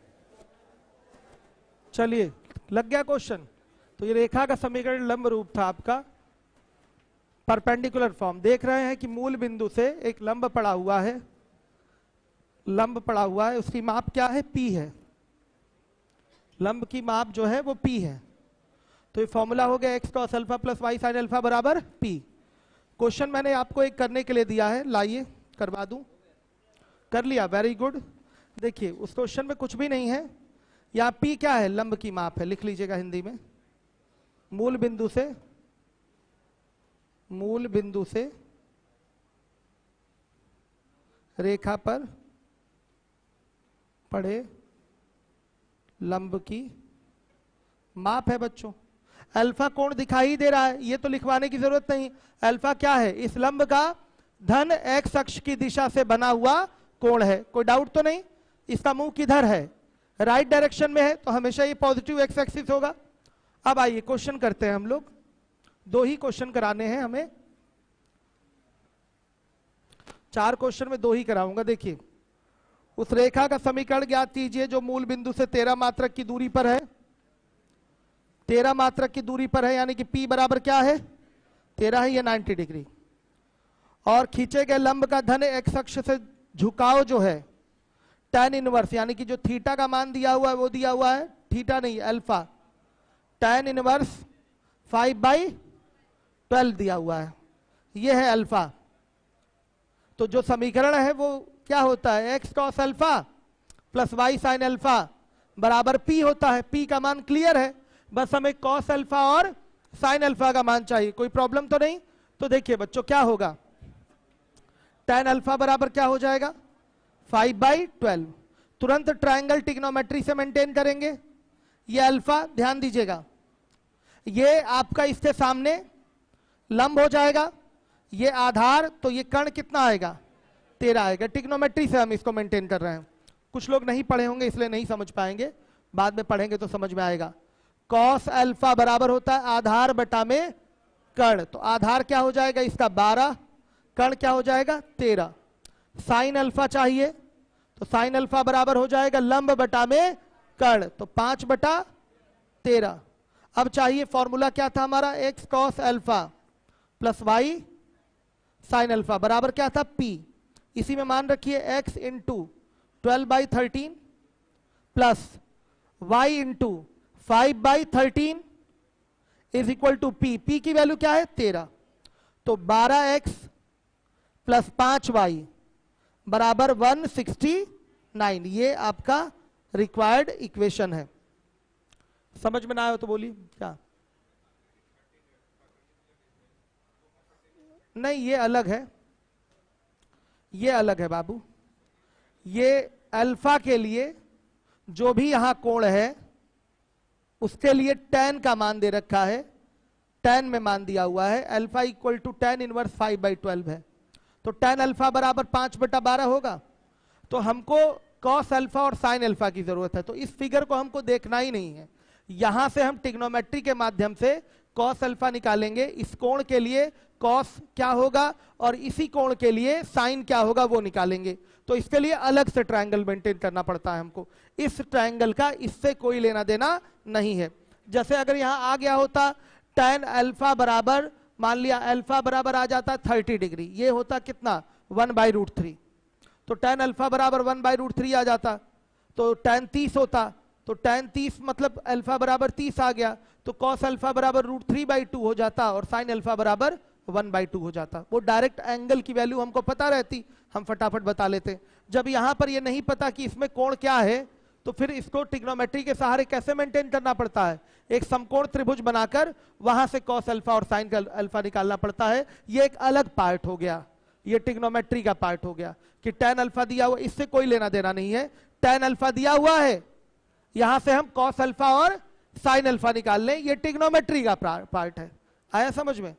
[SPEAKER 1] चलिए लग गया क्वेश्चन। तो ये रेखा का समीकरण लंब रूप था आपका, परपेंडिकुलर फॉर्म। देख रहे हैं कि मूल बिंदु से एक लंब पड़ा हुआ है, लंब पड़ा हुआ है, उसकी माप क्या है, P है। लंब की माप जो है वो P है। तो ये फॉर्मूला हो गया x cos alpha plus y sin alpha बराबर P। क्वेश्चन मैंने आपको एक करने के लिए दिया है, लाइए करवा दूं। कर लिया, वेरी गुड। देखिए उस क्वेश्चन में कुछ भी नहीं है, यहाँ P क्या है, लंब की माप है, लिख लीजिएगा हिंदी में। मूल बिंदु से रेखा पर पड़े लंब की माप है बच्चों। अल्फा कोण दिखाई दे रहा है, ये तो लिखवाने की जरूरत नहीं। अल्फा क्या है, इस लंब का धन एक्स अक्ष की दिशा से बना हुआ कोण है। कोई डाउट तो नहीं, इसका मुंह किधर है, राइट डायरेक्शन में है, तो हमेशा ये पॉजिटिव एक्स एक्सिस होगा। अब आइए क्वेश्चन करते हैं हम लोग, 2 ही क्वेश्चन कराने हैं हमें, 4 क्वेश्चन में 2 ही कराऊंगा। देखिए उस रेखा का समीकरण ज्ञात कीजिए जो मूल बिंदु से 13 मात्रक की दूरी पर है। 13 मात्रक की दूरी पर है, यानी कि P बराबर क्या है, 13 है, ये 90 डिग्री। और खींचे गए लंब का धन एक्स अक्ष से झुकाव जो है tan इनवर्स, यानी कि जो थीटा का मान दिया हुआ है वो दिया हुआ है, थीटा नहीं अल्फा, tan इनवर्स 5/12 दिया हुआ है, ये है अल्फा। तो जो समीकरण है वो क्या होता है, x cos alpha plus y sin alpha बराबर P होता है। P का मान क्लियर है, बस हमें cos अल्फा और sin अल्फा का मान चाहिए। कोई प्रॉब्लम तो नहीं। तो देखिए बच्चों क्या होगा, tan अल्फा बराबर क्या हो जाएगा, 5/12। तुरंत ट्रायंगल ट्रिग्नोमेट्री से मेंटेन करेंगे। ये अल्फा ध्यान दीजिएगा, ये आपका इसके सामने लंब हो जाएगा, ये आधार, तो ये कर्ण कितना आएगा, 13 आएगा। ट्रिग्नोमेट्री से हम इसको मेंटेन कर रहे हैं। कुछ लोग नहीं पढ़े होंगे इसलिए नहीं समझ पाएंगे, बाद में पढ़ेंगे तो समझ में आएगा। कॉस अल्फा बराबर होता है आधार बटा में कर्ण, तो आधार क्या हो जाएगा इसका 12, कर्ण क्या हो जाएगा 13। साइन अल्फा चाहिए, तो साइन अल्फा बराबर हो जाएगा लंब बटा में कर्ण, तो 5/13। अब चाहिए फॉर्मूला क्या था हमारा, x cos alpha plus y sine alpha बराबर क्या था P। इसी में मान रखिए x into 12/13 plus y into 5/13 is equal to P। P की वैल्यू क्या है 13, तो 12x प्लस 5y बराबर 169। ये आपका रिक्वायर्ड इक्वेशन है। समझ में ना आया तो बोलिए क्या, नहीं ये अलग है, ये अलग है बाबू। ये अल्फा के लिए जो भी यहां कोण है उसके लिए tan का मान दे रखा है, tan में मान दिया हुआ है, alpha equal to tan inverse 5/12 है, तो tan अल्फा बराबर 5/12 होगा। तो हमको cos अल्फा और sin अल्फा की जरूरत है, तो इस फिगर को हमको देखना ही नहीं है, यहां से हम ट्रिग्नोमेट्री के माध्यम से cos अल्फा निकालेंगे। इस कोण के लिए cos क्या होगा और इसी कोण के लिए sin क्या होगा वो निकालेंगे। तो इसके लिए अलग से ट्रायंगल मेंटेन करना पड़ता है हमको। इस ट्रायंगल का इससे कोई लेना देना नहीं है। जैसे अगर यहां आ गया होता tan अल्फा बराबर, मान लिया अल्फा बराबर आ जाता 30 डिग्री, ये होता कितना 1/√3, तो tan अल्फा बराबर 1/√3 आ जाता, तो tan 30 होता, तो tan 30 मतलब अल्फा बराबर 30 आ गया, तो cos अल्फा बराबर √3/2 हो जाता और sin अल्फा बराबर 1/2 हो जाता। वो डायरेक्ट एंगल की वैल्यू हमको पता रहती, हम फटाफट बता लेते। जब यहां पर ये नहीं पता कि इसमें कोण क्या है, तो फिर इसको ट्रिग्नोमेट्री के सहारे कैसे मेंटेन करना पड़ता है, एक समकोण त्रिभुज बनाकर वहां से cos अल्फा और sin अल्फा निकालना पड़ता है। ये एक अलग पार्ट हो गया, ये ट्रिग्नोमेट्री का पार्ट हो गया कि tan अल्फा दिया हुआ, इससे कोई लेना देना नहीं है। tan अल्फा दिया हुआ है, यहां से हम cos अल्फा और sin अल्फा निकाल लें, ये ट्रिग्नोमेट्री का पार्ट है। आया समझ में।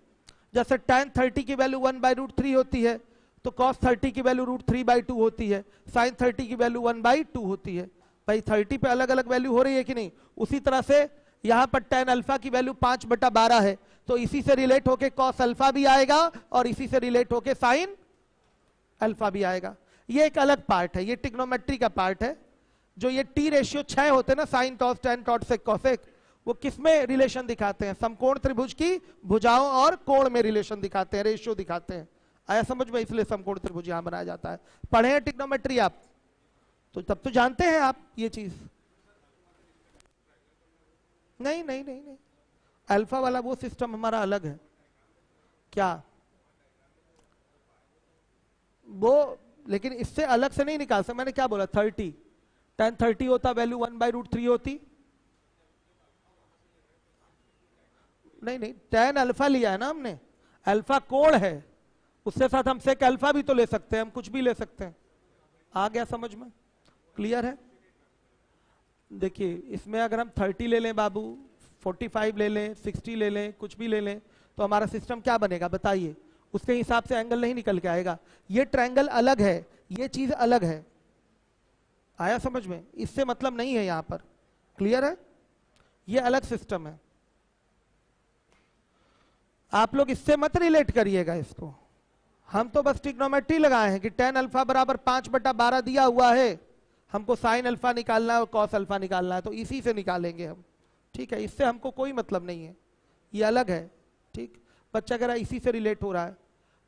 [SPEAKER 1] जैसे tan 30 की वैल्यू 1/√3 होती है, तो cos 30 की वैल्यू √3/2 होती है, sin 30 की वैल्यू 1/2 होती है। भाई 30 पे अलग अलग वैल्यू हो रही है कि नहीं। उसी तरह से यहां पर tan अल्फा की वैल्यू 5/12 है, तो इसी से रिलेट होके cos अल्फा भी आएगा और इसी से रिलेट होके sin अल्फा भी आएगा। ये एक अलग पार्ट है, ये ट्रिग्नोमेट्री का पार्ट है। जो ये टी रेशियो 6 होते हैं ना, sine cos tan cot sec cosec, वो किसमें रिलेशन दिखाते हैं? समकोण त्रिभुज की भुजाओं और कोण में रिलेशन दिखाते हैं, रेशियो दिखाते हैं। आया समझ में? इसलिए समकोण त्रिभुज यहां बनाया जाता है। पढ़े हैं ट्रिग्नोमेट्री आप तो तब तो जानते हैं आप ये चीज। नहीं नहीं नहीं नहीं, अल्फा वाला वो सिस्टम हमारा अलग है। क्या वो, लेकिन इससे अलग से नहीं निकाल सकते। मैंने क्या बोला? 30 tan 30 होता, वैल्यू 1/√3 होती। नहीं नहीं, tan अल्फा लिया है ना हमने, अल्फा कोण है, उसके साथ हम सेक अल्फा भी तो ले सकते हैं, हम कुछ भी ले सकते हैं। आ गया समझ में? क्लियर है? देखिए इसमें अगर हम 30 ले लें बाबू, 45 ले लें, 60 ले लें, कुछ भी ले लें, तो हमारा सिस्टम क्या बनेगा बताइए? उसके हिसाब से एंगल नहीं निकल के आएगा। ये ट्रायंगल अलग है, ये चीज अलग है। आया समझ में? इससे मतलब नहीं है यहां पर। क्लियर है? ये अलग सिस्टम है, आप लोग इससे मत रिलेट करिएगा इसको। हम तो बस ट्रिग्नोमेट्री लगाए हैं कि tan अल्फा बराबर 5/12 दिया हुआ है, हमको साइन अल्फा निकालना है और कॉस अल्फा निकालना है, तो इसी से निकालेंगे हम। ठीक है, इससे हमको कोई मतलब नहीं है, ये अलग है। ठीक, बच्चा अगर इसी से रिलेट हो रहा है,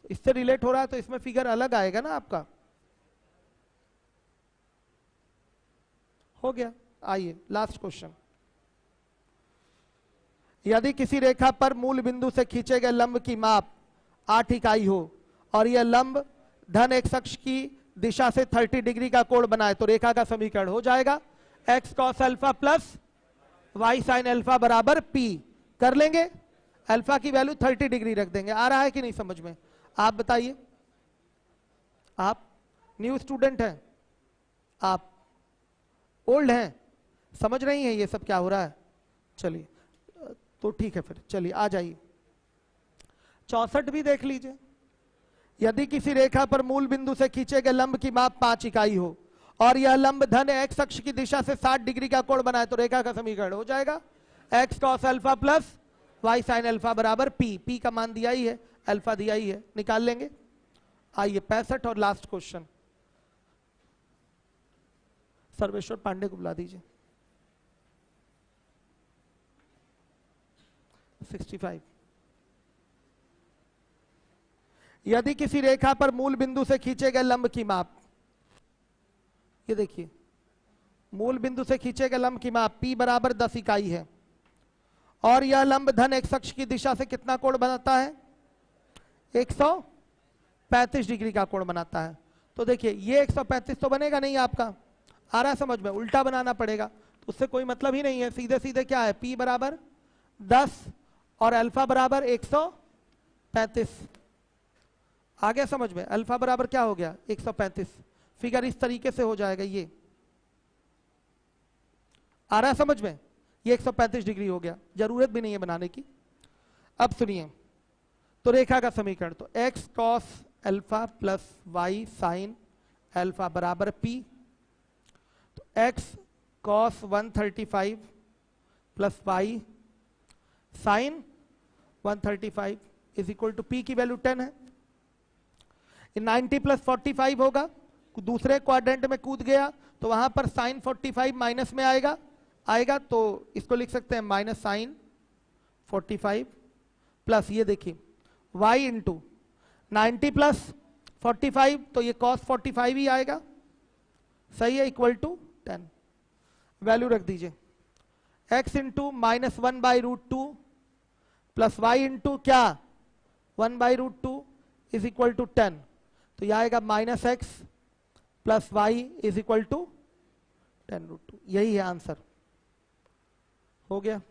[SPEAKER 1] इससे रिलेट हो रहा है तो इसमें फिगर अलग आएगा ना आपका। हो गया? आइए लास्ट क्वेश्चन। यदि किसी रेखा पर मूल बिंदु से खींचे गए लंब की माप 8 इकाई हो और यह लंब धन एक्स अक्ष की दिशा से 30 डिग्री का कोण बनाए, तो रेखा का समीकरण हो जाएगा x cos alpha plus y sin alpha बराबर p। कर लेंगे, अल्फा की वैल्यू 30 डिग्री रख देंगे। आ रहा है कि नहीं समझ में? आप बताइए, आप न्यू स्टूडेंट हैं, आप ओल्ड हैं, समझ रही हैं ये सब क्या हो रहा है? चलिए तो ठीक है, फिर चलिए आ जाइए 64 भी देख लीजिए। यदि किसी रेखा पर मूल बिंदु से खींचे गए लंब की माप 5 इकाई हो और यह लंब धन एक्स अक्ष की दिशा से 60 डिग्री का कोण बनाए, तो रेखा का समीकरण हो जाएगा x cos alpha plus y sin alpha बराबर p। p का मान दिया ही है, अल्फा दिया ही है, निकाल लेंगे। आइए 65 और लास्ट क्वेश्चन। सर्वेश्वर पांडे को बुला दीजिए। 65। यदि किसी रेखा पर मूल बिंदु से खींचे गए लंब की माप, ये देखिए मूल बिंदु से खींचे गए लंब की माप p बराबर 10 इकाई है और यह लंब धन एक्स अक्ष की दिशा से कितना कोण बनाता है? 135 डिग्री का कोण बनाता है। तो देखिए ये 135 तो बनेगा नहीं आपका, आ रहा है समझ में? उल्टा बनाना पड़ेगा, तो उससे कोई मतलब ही नहीं है। सीधे सीधे क्या है? p बराबर 10 और अल्फा बराबर 135। आ गया समझ में? अल्फा बराबर क्या हो गया? 135। फिगर इस तरीके से हो जाएगा, ये आ रहा है समझ में? ये 135 डिग्री हो गया, जरूरत भी नहीं है बनाने की। अब सुनिए, तो रेखा का समीकरण तो x cos alpha plus y sin alpha बराबर p। तो x cos 135 plus y sin 135 is equal to p की वैल्यू 10 है। 90 प्लस 45 होगा, दूसरे क्वाड्रेंट में कूद गया तो वहां पर साइन 45 माइनस में आएगा, तो इसको लिख सकते हैं माइनस साइन 45 प्लस ये देखिए y इंटू 90 प्लस 45, तो ये cos 45 ही आएगा, सही है, इक्वल टू 10। वैल्यू रख दीजिए x into minus 1/√2 plus y into क्या 1/√2 इज इक्वल टू 10। तो यह आएगा minus X plus Y is equal to 10√2। यही है आंसर। हो गया?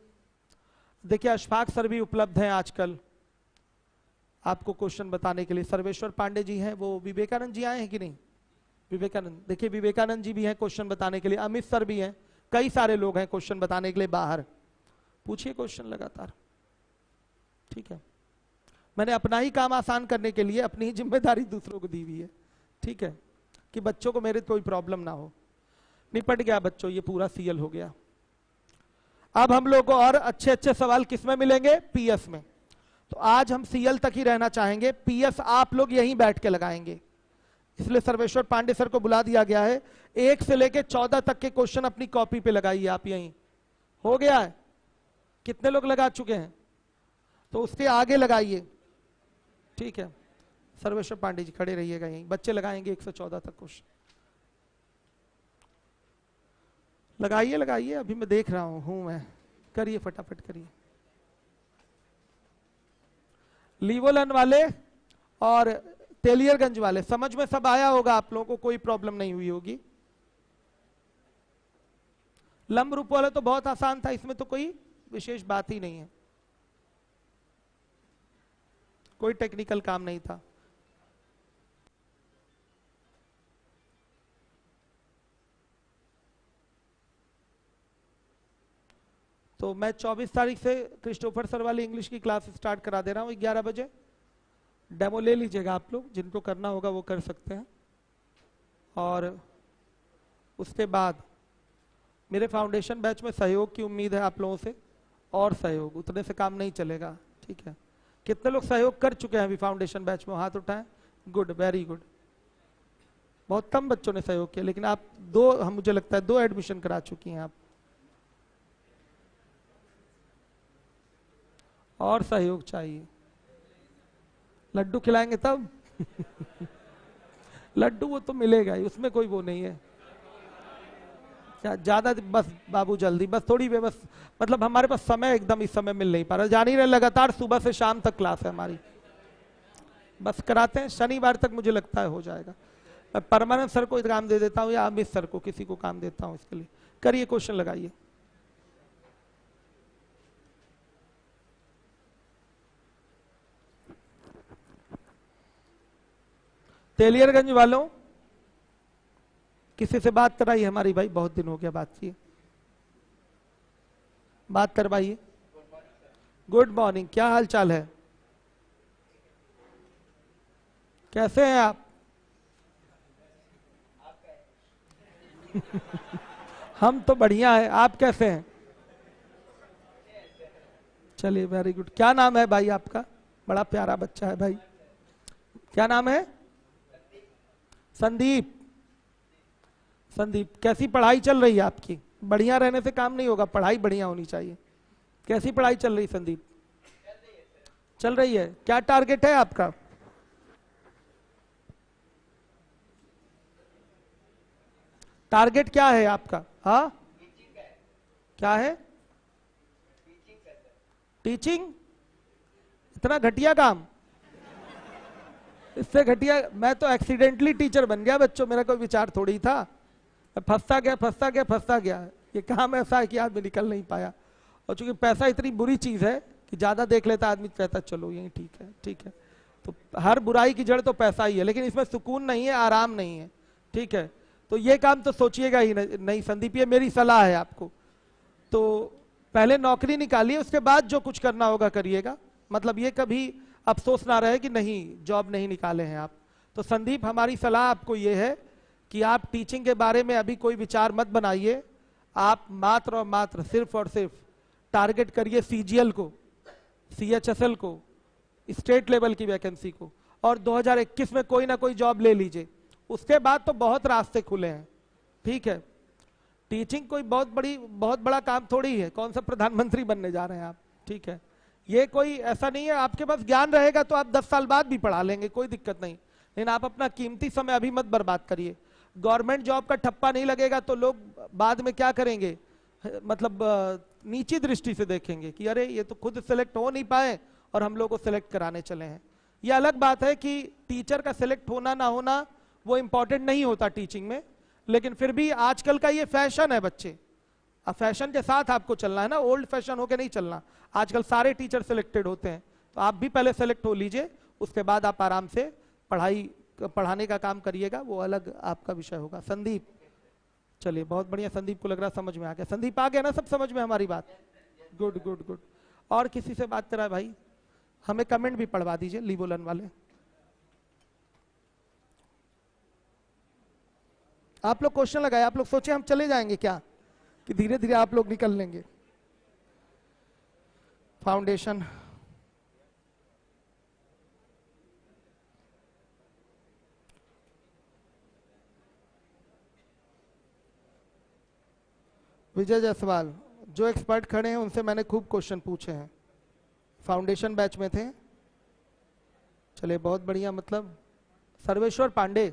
[SPEAKER 1] देखिए अशफाक सर भी उपलब्ध हैं आजकल आपको क्वेश्चन बताने के लिए। सर्वेश्वर पांडे जी हैं, वो विवेकानंद जी आए हैं कि नहीं? विवेकानंद, देखिए विवेकानंद जी भी हैं क्वेश्चन बताने के लिए, अमित सर भी हैं, कई सारे लोग हैं क्वेश्चन बताने के लिए बाहर। पूछिए क्वेश्चन लगातार, ठीक है? मैंने अपना ही काम आसान करने के लिए अपनी ही जिम्मेदारी दूसरों को दी हुई है, ठीक है, कि बच्चों को मेरे कोई प्रॉब्लम ना हो। निपट गया बच्चों, ये पूरा सीएल हो गया। अब हम लोग को और अच्छे अच्छे सवाल किसमें मिलेंगे? पीएस में। तो आज हम सीएल तक ही रहना चाहेंगे, पीएस आप लोग यहीं बैठ के लगाएंगे, इसलिए सर्वेश्वर पांडे सर को बुला दिया गया है। 1 से लेके 14 तक के क्वेश्चन अपनी कॉपी पे लगाइए आप यहीं। हो गया है? कितने लोग लगा चुके हैं? तो उसके आगे लगाइए, ठीक है। सर्वेश्वर पांडे जी खड़े रहिएगा यहीं, बच्चे लगाएंगे 1 से 14 तक क्वेश्चन। लगाइए लगाइए, अभी मैं देख रहा हूं मैं, करिए फटाफट करिए। लीवोलन वाले और तेलियरगंज वाले समझ में सब आया होगा आप लोगों को, कोई प्रॉब्लम नहीं हुई होगी। लंब रूप वाला तो बहुत आसान था, इसमें तो कोई विशेष बात ही नहीं है, कोई टेक्निकल काम नहीं था। तो मैं 24 तारीख से क्रिस्टोफर सर वाली इंग्लिश की क्लास स्टार्ट करा दे रहा हूँ 11 बजे। डेमो ले लीजिएगा आप लोग, जिनको करना होगा वो कर सकते हैं। और उसके बाद मेरे फाउंडेशन बैच में सहयोग की उम्मीद है आप लोगों से, और सहयोग, उतने से काम नहीं चलेगा, ठीक है। कितने लोग सहयोग कर चुके हैं अभी फाउंडेशन बैच में? हाथ उठाएं। Good, very good. बहुत कम बच्चों ने सहयोग किया, लेकिन आप मुझे लगता है 2 एडमिशन करा चुकी हैं आप। और सहयोग चाहिए। लड्डू खिलाएंगे तब लड्डू वो तो मिलेगा ही, उसमें कोई वो नहीं है। ज्यादा बस बाबू जल्दी, बस थोड़ी बस, मतलब हमारे पास समय एकदम इस समय मिल नहीं पा रहा, जान ही रहे लगातार सुबह से शाम तक क्लास है हमारी, बस कराते हैं। शनिवार तक मुझे लगता है हो जाएगा। मैं परमानंद सर को काम दे देता हूँ या अमित सर को, किसी को काम देता हूँ इसके लिए। करिए, क्वेश्चन लगाइए। तेलियरगंज वालों, किसी से बात कराइए हमारी भाई, बहुत दिन हो गया बात किए, बात करवाइए। गुड मॉर्निंग, क्या हाल चाल है? कैसे हैं आप? हम तो बढ़िया है, आप कैसे हैं? चलिए, वेरी गुड। क्या नाम है भाई आपका? बड़ा प्यारा बच्चा है भाई, क्या नाम है? संदीप। संदीप, कैसी पढ़ाई चल रही है आपकी? बढ़िया रहने से काम नहीं होगा, पढ़ाई बढ़िया होनी चाहिए। कैसी पढ़ाई चल रही संदीप? चल रही है। क्या टारगेट है आपका? टारगेट क्या है आपका? हाँ, क्या है? टीचिंग? इतना घटिया काम? इससे घटिया मैं तो एक्सीडेंटली टीचर बन गया बच्चों, मेरा कोई विचार थोड़ी था। फंसता गया। ये काम ऐसा है कि आदमी निकल नहीं पाया। और चूंकि पैसा इतनी बुरी चीज है कि ज्यादा देख लेता आदमी, कहता चलो यही ठीक है, ठीक है। तो हर बुराई की जड़ तो पैसा ही है, लेकिन इसमें सुकून नहीं है, आराम नहीं है, ठीक है। तो ये काम तो सोचिएगा ही नहीं संदीप, ये मेरी सलाह है आपको। तो पहले नौकरी निकालिए, उसके बाद जो कुछ करना होगा करिएगा। मतलब ये कभी अफसोस ना रहे कि नहीं जॉब नहीं निकाले हैं आप। तो संदीप, हमारी सलाह आपको ये है कि आप टीचिंग के बारे में अभी कोई विचार मत बनाइए। आप मात्र और मात्र सिर्फ और सिर्फ टारगेट करिए सीजीएल को, सीएचएसएल को, स्टेट लेवल की वैकेंसी को, और 2021 में कोई ना कोई जॉब ले लीजिए। उसके बाद तो बहुत रास्ते खुले हैं, ठीक है। टीचिंग कोई बहुत बड़ा काम थोड़ी है, कौन सा प्रधानमंत्री बनने जा रहे हैं आप, ठीक है। ये कोई ऐसा नहीं है, आपके पास ज्ञान रहेगा तो आप 10 साल बाद भी पढ़ा लेंगे, कोई दिक्कत नहीं। लेकिन आप अपना कीमती समय अभी मत बर्बाद करिए। गवर्नमेंट जॉब का ठप्पा नहीं लगेगा तो लोग बाद में क्या करेंगे, मतलब नीची दृष्टि से देखेंगे कि अरे ये तो खुद सिलेक्ट हो नहीं पाए और हम लोग को सिलेक्ट कराने चले हैं। ये अलग बात है कि टीचर का सिलेक्ट होना ना होना वो इंपॉर्टेंट नहीं होता टीचिंग में, लेकिन फिर भी आजकल का ये फैशन है बच्चे, अब फैशन के साथ आपको चलना है ना, ओल्ड फैशन होके नहीं चलना। आजकल सारे टीचर सिलेक्टेड होते हैं, तो आप भी पहले सेलेक्ट हो लीजिए, उसके बाद आप आराम से पढ़ाने का काम करिएगा, वो अलग आपका विषय होगा। संदीप, चलिए बहुत बढ़िया, संदीप को लग रहा समझ में आ गया। संदीप आ गया ना सब समझ में हमारी बात? Good good good. और किसी से बात करा भाई? हमें कमेंट भी पढ़वा दीजिए लीवोलन वाले। आप लोग क्वेश्चन लगाए, आप लोग सोचे हम चले जाएंगे क्या, कि धीरे धीरे आप लोग निकल लेंगे। फाउंडेशन, विजय जायसवाल, जो एक्सपर्ट खड़े हैं उनसे मैंने खूब क्वेश्चन पूछे हैं, फाउंडेशन बैच में थे। चलिए बहुत बढ़िया। मतलब सर्वेश्वर पांडे,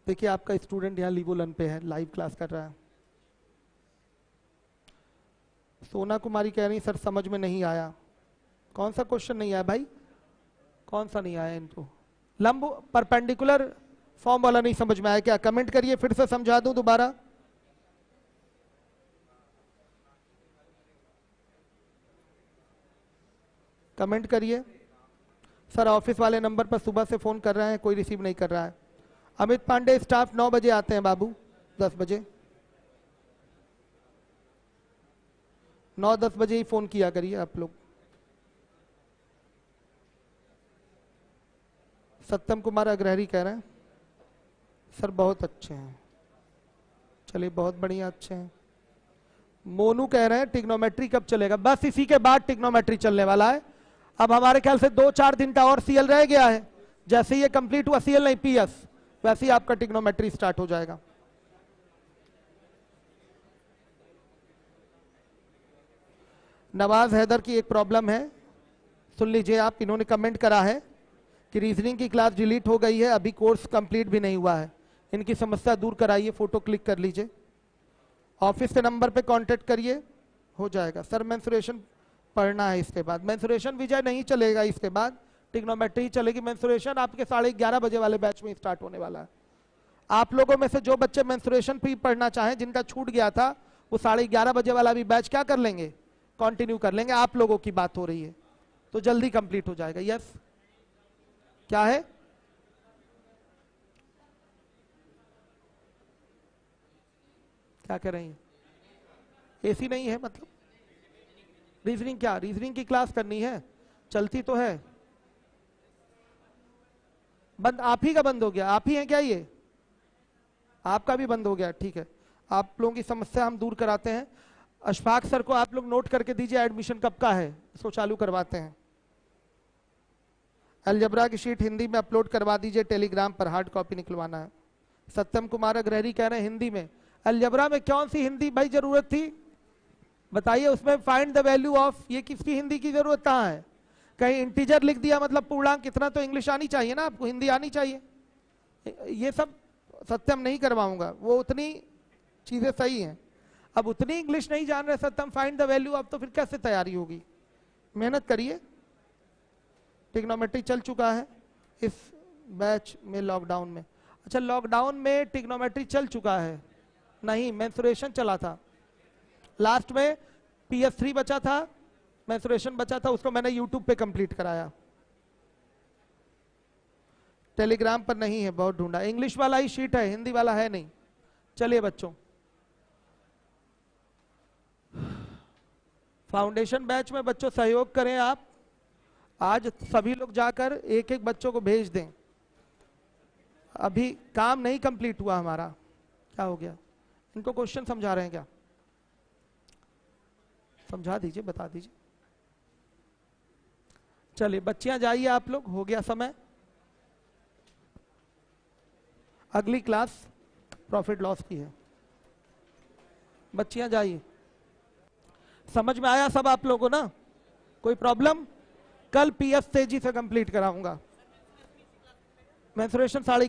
[SPEAKER 1] देखिए आपका स्टूडेंट यहाँ लीवोलन पे है, लाइव क्लास कर रहा है। सोना कुमारी कह रही सर समझ में नहीं आया। कौन सा क्वेश्चन नहीं आया भाई, कौन सा नहीं आया इनको? लंब परपेंडिकुलर फॉर्म वाला नहीं समझ में आया क्या? कमेंट करिए, फिर से समझा दूं दोबारा। कमेंट करिए। सर ऑफिस वाले नंबर पर सुबह से फोन कर रहे हैं, कोई रिसीव नहीं कर रहा है। अमित पांडे, स्टाफ 9 बजे आते हैं बाबू, 10 बजे, 9-10 बजे ही फोन किया करिए आप लोग। सत्यम कुमार अग्रहरी कह रहे हैं सर बहुत अच्छे हैं। चलिए बहुत बढ़िया, अच्छे हैं। मोनू कह रहे हैं टिग्नोमेट्री कब चलेगा? बस इसी के बाद टिग्नोमेट्री चलने वाला है। अब हमारे ख्याल से 2-4 दिन का और सीएल रह गया है। जैसे ही ये कंप्लीट हुआ, सीएल नहीं पीएस, वैसे ही आपका टिग्नोमेट्री स्टार्ट हो जाएगा। नवाज हैदर की एक प्रॉब्लम है, सुन लीजिए आप। इन्होंने कमेंट करा है कि रीजनिंग की क्लास डिलीट हो गई है, अभी कोर्स कंप्लीट भी नहीं हुआ है। इनकी समस्या दूर कराइए, फोटो क्लिक कर लीजिए, ऑफिस के नंबर पे कांटेक्ट करिए, हो जाएगा। सर मेंसुरेशन पढ़ना है इसके बाद। मेंसुरेशन विजय नहीं चलेगा, इसके बाद टिग्नोमेट्री चलेगी। मेंसुरेशन आपके 11:30 बजे वाले बैच में स्टार्ट होने वाला है। आप लोगों में से जो बच्चे मेंसुरेशन भी पढ़ना चाहें, जिनका छूट गया था, वो 11:30 बजे वाला भी बैच क्या कर लेंगे, कंटिन्यू कर लेंगे। आप लोगों की बात हो रही है तो जल्दी कंप्लीट हो जाएगा। यस, क्या है? क्या कह रही हैं? एसी नहीं है मतलब? रीजनिंग क्या, रीजनिंग की क्लास करनी है? चलती तो है, बंद। आप ही का बंद हो गया? आप ही हैं क्या ये? आपका भी बंद हो गया, ठीक है। आप लोगों की समस्या हम दूर कराते हैं। अशफाक सर को आप लोग नोट करके दीजिए एडमिशन कब का है, इसको चालू करवाते हैं। अलजबरा की शीट हिंदी में अपलोड करवा दीजिए, टेलीग्राम पर हार्ड कॉपी निकलवाना है। सत्यम कुमार अग्रहरी कह रहे हैं हिंदी में। अलजबरा में कौन सी हिंदी भाई जरूरत थी बताइए? उसमें फाइंड द वैल्यू ऑफ, ये किसकी हिंदी की जरूरत कहाँ है? कहीं इंटीजर लिख दिया मतलब पूर्णांक, इतना तो इंग्लिश आनी चाहिए ना आपको, हिंदी आनी चाहिए। ये सब सत्यम नहीं करवाऊंगा, वो उतनी चीजें सही हैं। अब उतनी इंग्लिश नहीं जान रहे सत्यम, फाइंड द वैल्यू, अब तो फिर कैसे तैयारी होगी? मेहनत करिए। टिग्नोमेट्री चल चुका है इस बैच में, लॉकडाउन में। अच्छा, लॉकडाउन में टिग्नोमेट्री चल चुका है? नहीं, मेंसुरेशन चला था। लास्ट में PS3 बचा था, मेंसुरेशन बचा था, उसको मैंने यूट्यूब पे कंप्लीट कराया। टेलीग्राम पर नहीं है, बहुत ढूंढा। इंग्लिश वाला ही शीट है, हिंदी वाला है नहीं। चलिए बच्चों, फाउंडेशन बैच में बच्चों सहयोग करें आप। आज सभी लोग जाकर एक एक बच्चों को भेज दें। अभी काम नहीं कंप्लीट हुआ हमारा। क्या हो गया? इनको क्वेश्चन समझा रहे हैं क्या? समझा दीजिए, बता दीजिए। चलिए बच्चियां जाइए आप लोग, हो गया समय। अगली क्लास प्रॉफिट लॉस की है। बच्चियां जाइए। समझ में आया सब आप लोगों को ना? कोई प्रॉब्लम? कल PS तेजी से कंप्लीट कराऊंगा। मेंसुरेशन 3:30